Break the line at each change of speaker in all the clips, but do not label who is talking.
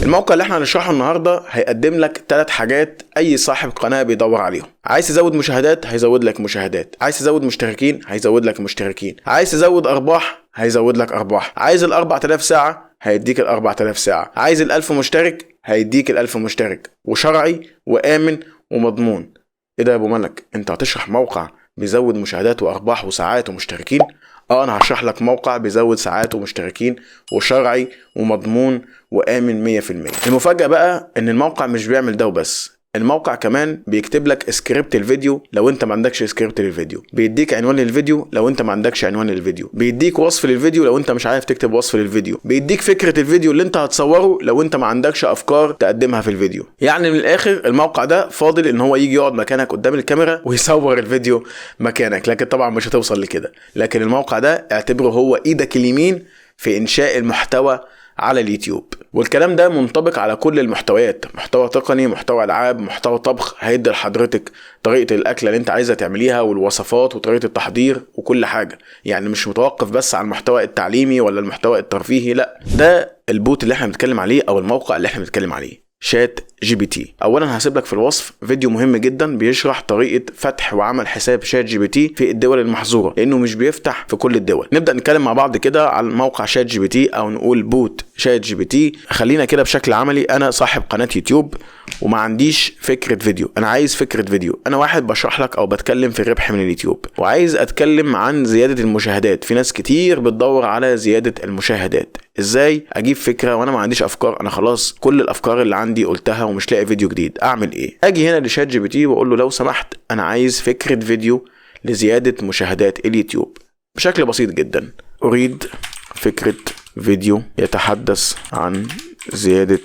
الموقع اللي احنا هنشرحه النهارده هيقدم لك 3 حاجات اي صاحب قناه بيدور عليهم. عايز تزود مشاهدات هيزود لك مشاهدات، عايز تزود مشتركين هيزود لك مشتركين، عايز تزود ارباح هيزود لك ارباح، عايز ال 4000 ساعه هيديك ال 4000 ساعه، عايز ال 1000 مشترك هيديك ال 1000 مشترك، وشرعي وامن ومضمون. ايه ده يا ابو ملك، انت هتشرح موقع بيزود مشاهدات وارباح وساعات ومشتركين؟ انا هشرح لك موقع بيزود ساعات ومشتركين وشرعي ومضمون وآمن 100%. المفاجأة بقى ان الموقع مش بيعمل ده وبس، الموقع كمان بيكتب لك سكريبت الفيديو لو انت ما عندكش سكريبت للفيديو، بيديك عنوان للفيديو لو انت ما عندكش عنوان للفيديو، بيديك وصف للفيديو لو انت مش عارف تكتب وصف للفيديو، بيديك فكرة الفيديو اللي انت هتصوره لو انت ما عندكش افكار تقدمها في الفيديو. يعني من الاخر الموقع ده فاضل ان هو يجي يقعد مكانك قدام الكاميرا ويصور الفيديو مكانك، لكن طبعا مش هتوصل لكده. لكن الموقع ده اعتبره هو ايدك اليمين في انشاء المحتوى على اليوتيوب، والكلام ده منطبق على كل المحتويات، محتوى تقني، محتوى العاب، محتوى طبخ، هيدي لحضرتك طريقة الاكلة اللي انت عايزة تعمليها والوصفات وطريقة التحضير وكل حاجة. يعني مش متوقف بس على المحتوى التعليمي ولا المحتوى الترفيهي، لا، ده البوت اللي احنا بنتكلم عليه او الموقع اللي احنا بنتكلم عليه، شات جي بي تي. اولا هسيب لك في الوصف فيديو مهم جدا بيشرح طريقه فتح وعمل حساب شات جي بي تي في الدول المحظوره، لانه مش بيفتح في كل الدول. نبدا نتكلم مع بعض كده على موقع شات جي بي تي او نقول بوت شات جي بي تي. خلينا كده بشكل عملي، انا صاحب قناه يوتيوب وما عنديش فكره فيديو، انا عايز فكره فيديو. انا واحد بشرح لك او بتكلم في الربح من اليوتيوب وعايز اتكلم عن زياده المشاهدات. في ناس كتير بتدور على زياده المشاهدات، ازاي اجيب فكره وانا ما عنديش افكار؟ انا خلاص كل الافكار اللي عندي قلتها ومش لاقي فيديو جديد، اعمل ايه؟ اجي هنا لشات جي بي تي واقول له لو سمحت انا عايز فكره فيديو لزياده مشاهدات اليوتيوب بشكل بسيط جدا. اريد فكره فيديو يتحدث عن زياده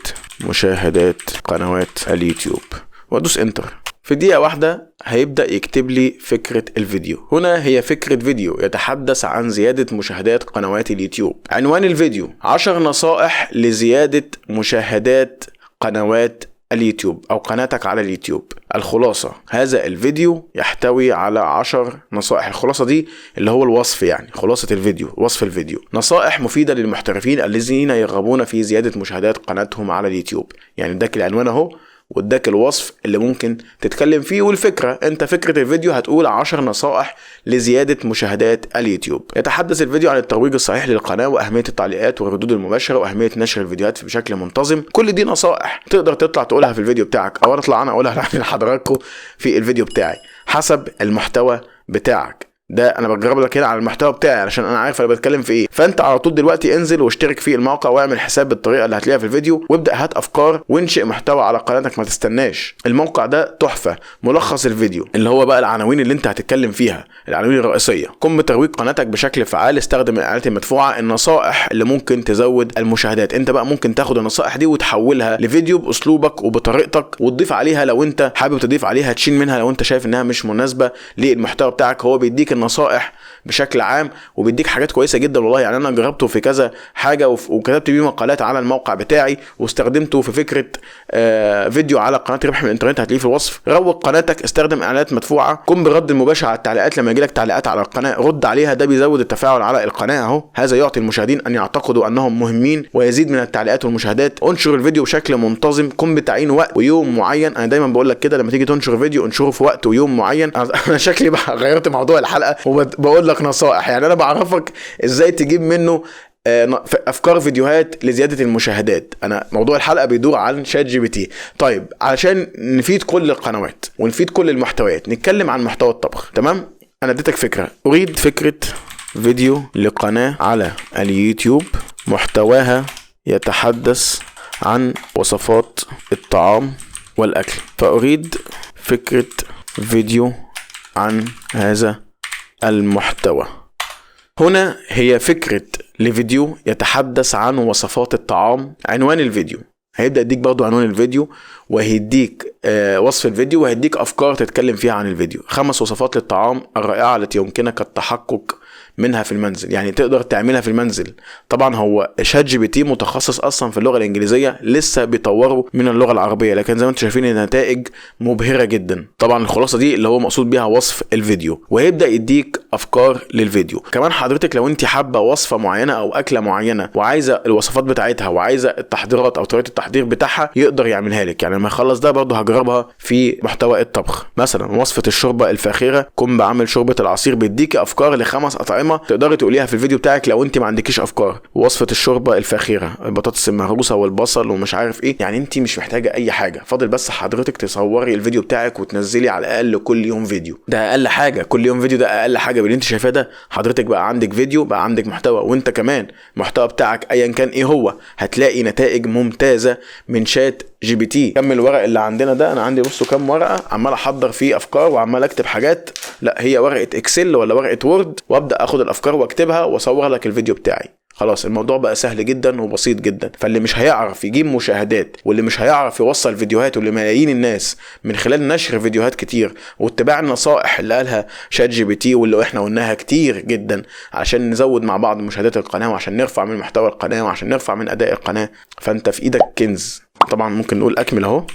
مشاهدات قنوات اليوتيوب، وادوس انتر. في دقيقة واحدة هيبدأ يكتب لي فكرة الفيديو. هنا هي فكرة فيديو يتحدث عن زيادة مشاهدات قنوات اليوتيوب. عنوان الفيديو 10 نصائح لزيادة مشاهدات قنوات اليوتيوب أو قناتك على اليوتيوب. الخلاصة، هذا الفيديو يحتوي على 10 نصائح. الخلاصة دي اللي هو الوصف، يعني خلاصة الفيديو، وصف الفيديو. نصائح مفيدة للمحترفين الذين يرغبون في زيادة مشاهدات قناتهم على اليوتيوب. يعني اداك العنوان اهو واداك الوصف اللي ممكن تتكلم فيه، والفكرة انت فكرة الفيديو هتقول 10 نصائح لزيادة مشاهدات اليوتيوب. يتحدث الفيديو عن الترويج الصحيح للقناة واهمية التعليقات والردود المباشرة واهمية نشر الفيديوهات بشكل منتظم. كل دي نصائح تقدر تطلع تقولها في الفيديو بتاعك، او اطلع انا اقولها لحضراتكم في الفيديو بتاعي حسب المحتوى بتاعك. ده انا بجرب لك هنا على المحتوى بتاعي علشان انا عارف انا بتكلم في ايه. فانت على طول دلوقتي انزل واشترك في الموقع واعمل حساب بالطريقه اللي هتلاقيها في الفيديو، وابدا هات افكار وانشئ محتوى على قناتك، ما تستناش. الموقع ده تحفه. ملخص الفيديو اللي هو بقى العناوين اللي انت هتتكلم فيها، العناوين الرئيسيه. قم بترويج قناتك بشكل فعال، استخدم الاعلانات المدفوعه. النصائح اللي ممكن تزود المشاهدات، انت بقى ممكن تاخد النصائح دي وتحولها لفيديو باسلوبك وبطريقتك وتضيف عليها لو انت حابب تضيف عليها، تشيل منها لو انت شايف انها مش مناسبه للمحتوى بتاعك. هو بيديك النصائح بشكل عام وبيديك حاجات كويسه جدا والله. يعني انا جربته في كذا حاجه وكتبت بيه مقالات على الموقع بتاعي واستخدمته في فكره فيديو على قناه ربح من الانترنت، هتلاقيه في الوصف. روج قناتك، استخدم اعلانات مدفوعه، قم بالرد المباشر على التعليقات. لما يجيلك تعليقات على القناه رد عليها، ده بيزود التفاعل على القناه اهو. هذا يعطي المشاهدين ان يعتقدوا انهم مهمين ويزيد من التعليقات والمشاهدات. انشر الفيديو بشكل منتظم، قم بتعيين وقت ويوم معين. انا دايما بقول لك كده، لما تيجي تنشر فيديو انشره في وقت ويوم معين. انا شكلي بقى غيرت موضوع الحلقه وبقول لك نصائح، يعني انا بعرفك ازاي تجيب منه افكار فيديوهات لزياده المشاهدات. انا موضوع الحلقه بيدور عن شات جي بي تي. طيب علشان نفيد كل القنوات ونفيد كل المحتويات، نتكلم عن محتوى الطبخ. تمام، انا اديتك فكره. اريد فكره فيديو لقناه على اليوتيوب محتواها يتحدث عن وصفات الطعام والاكل، فاريد فكره فيديو عن هذا المحتوى. هنا هي فكرة لفيديو يتحدث عن وصفات الطعام. عنوان الفيديو هيبدأ يديك برضو عنوان الفيديو، وهيديك وصف الفيديو، وهيديك أفكار تتكلم فيها عن الفيديو. 5 وصفات للطعام الرائعة التي يمكنك التحقق منها في المنزل، يعني تقدر تعملها في المنزل. طبعا هو شات جي بي تي متخصص اصلا في اللغه الانجليزيه، لسه بيطوروا من اللغه العربيه، لكن زي ما انتم شايفين النتائج مبهره جدا. طبعا الخلاصه دي اللي هو مقصود بيها وصف الفيديو، وهيبدا يديك افكار للفيديو. كمان حضرتك لو انت حابه وصفه معينه او اكله معينه وعايزه الوصفات بتاعتها وعايزه التحضيرات او طريقه التحضير بتاعها، يقدر يعملها لك. يعني لما يخلص ده برضه هجربها في محتوى الطبخ. مثلا وصفه الشوربه الفاخره، قم بعمل شوربه العصير، بيديك افكار ل5 اطعمه تقدري تقوليها في الفيديو بتاعك لو انت ما عندكيش افكار. وصفه الشوربه الفاخره، البطاطس المهروسه والبصل ومش عارف ايه، يعني انت مش محتاجه اي حاجه، فاضل بس حضرتك تصوري الفيديو بتاعك وتنزلي على الاقل كل يوم فيديو. ده اقل حاجه، كل يوم فيديو، ده اقل حاجه باللي انت شايفاه ده. حضرتك بقى عندك فيديو، بقى عندك محتوى، وانت كمان المحتوى بتاعك ايا كان ايه هو، هتلاقي نتائج ممتازه من شات جي بي تي. كم الورق اللي عندنا ده، انا عندي بصوا كم ورقه عمال احضر فيه افكار وعمال اكتب حاجات، لا هي ورقه اكسل ولا ورقه وورد، وابدا اخد الافكار واكتبها واصور لك الفيديو بتاعي. خلاص الموضوع بقى سهل جدا وبسيط جدا. فاللي مش هيعرف يجيب مشاهدات، واللي مش هيعرف يوصل فيديوهات لملايين الناس من خلال نشر فيديوهات كتير واتباع النصائح اللي قالها شات جي بي تي واللي احنا قلناها كتير جدا عشان نزود مع بعض مشاهدات القناه وعشان نرفع من محتوى القناه وعشان نرفع من اداء القناه، فانت في ايدك كنز. طبعا ممكن نقول اكمل اهو،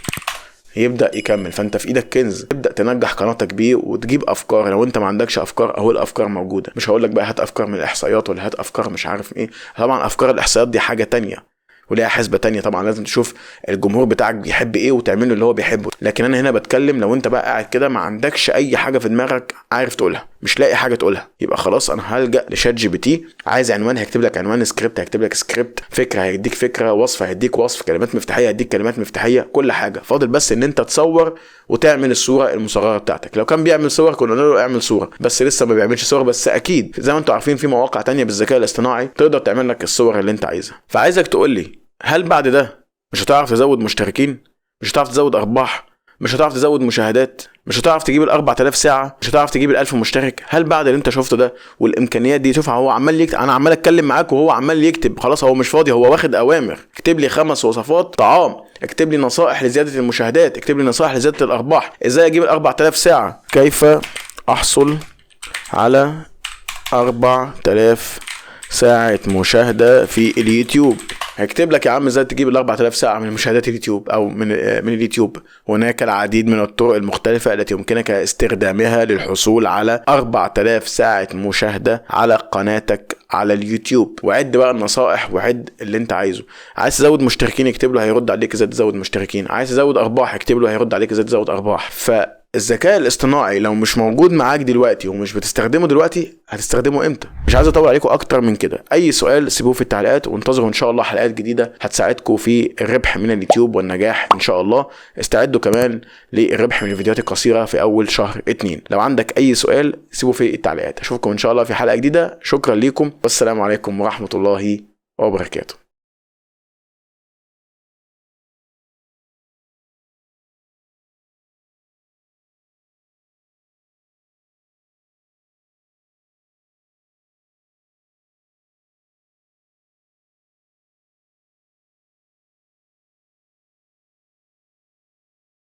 يبدأ يكمل. فانت في ايدك كنز، تبدأ تنجح قناتك بيه وتجيب افكار. لو انت ما عندكش افكار، اهو الافكار موجودة. مش هقولك بقى هات افكار من الاحصائيات ولا هات افكار مش عارف ايه، طبعا افكار الاحصائيات دي حاجة تانية وليها حسبة تانية. طبعا لازم تشوف الجمهور بتاعك بيحب ايه وتعمله اللي هو بيحبه. لكن انا هنا بتكلم لو انت بقى قاعد كده ما عندكش اي حاجة في دماغك عارف تقولها، مش لاقي حاجة تقولها، يبقى خلاص انا هلجأ لشات جي بي تي. عايز عنوان هيكتب لك عنوان، سكريبت هيكتب لك سكريبت، فكرة هيديك فكرة، وصفة هيديك وصف، كلمات مفتاحية هيديك كلمات مفتاحية، كل حاجة. فاضل بس ان انت تصور وتعمل الصورة المصغرة بتاعتك. لو كان بيعمل صور كنا نقول له اعمل صورة، بس لسه ما بيعملش صور. بس اكيد زي ما انتم عارفين في مواقع تانية بالذكاء الاصطناعي تقدر تعمل لك الصور اللي انت عايزها. فعايزك تقول لي، هل بعد ده مش هتعرف تزود مشتركين؟ مش هتعرف تزود ارباح؟ مش هتعرف تزود مشاهدات؟ مش هتعرف تجيب 4000 ساعة؟ مش هتعرف تجيب 1000 مشترك؟ هل بعد اللي انت شفته ده والامكانيات دي، شوفها هو عمال يكتب، انا عمال اتكلم معاك وهو عمال يكتب، خلاص هو مش فاضي، هو واخد اوامر. اكتب لي 5 وصفات طعام، اكتب لي نصائح لزيادة المشاهدات، اكتب لي نصائح لزيادة الارباح، ازاي اجيب 4000 ساعة، كيف احصل على 4000 ساعة مشاهدة في اليوتيوب. هكتب لك يا عم ازاي تجيب 4000 ساعة من مشاهدات اليوتيوب او من اليوتيوب. هناك العديد من الطرق المختلفة التي يمكنك استخدامها للحصول على 4000 ساعة مشاهدة على قناتك على اليوتيوب. وعد بقى النصائح وعد اللي انت عايزه. عايز تزود مشتركين اكتب له هيرد عليك ازاي تزود مشتركين. عايز تزود ارباح اكتب له هيرد عليك ازاي تزود ارباح. الذكاء الاصطناعي لو مش موجود معاك دلوقتي ومش بتستخدمه دلوقتي، هتستخدمه امتى؟ مش عايز اطول عليكم اكتر من كده. اي سؤال سيبوه في التعليقات، وانتظروا ان شاء الله حلقات جديده هتساعدكم في الربح من اليوتيوب والنجاح ان شاء الله. استعدوا كمان للربح من الفيديوهات القصيره في اول شهر 2. لو عندك اي سؤال سيبوه في التعليقات. اشوفكم ان شاء الله في حلقه جديده. شكرا لكم والسلام عليكم ورحمه الله وبركاته.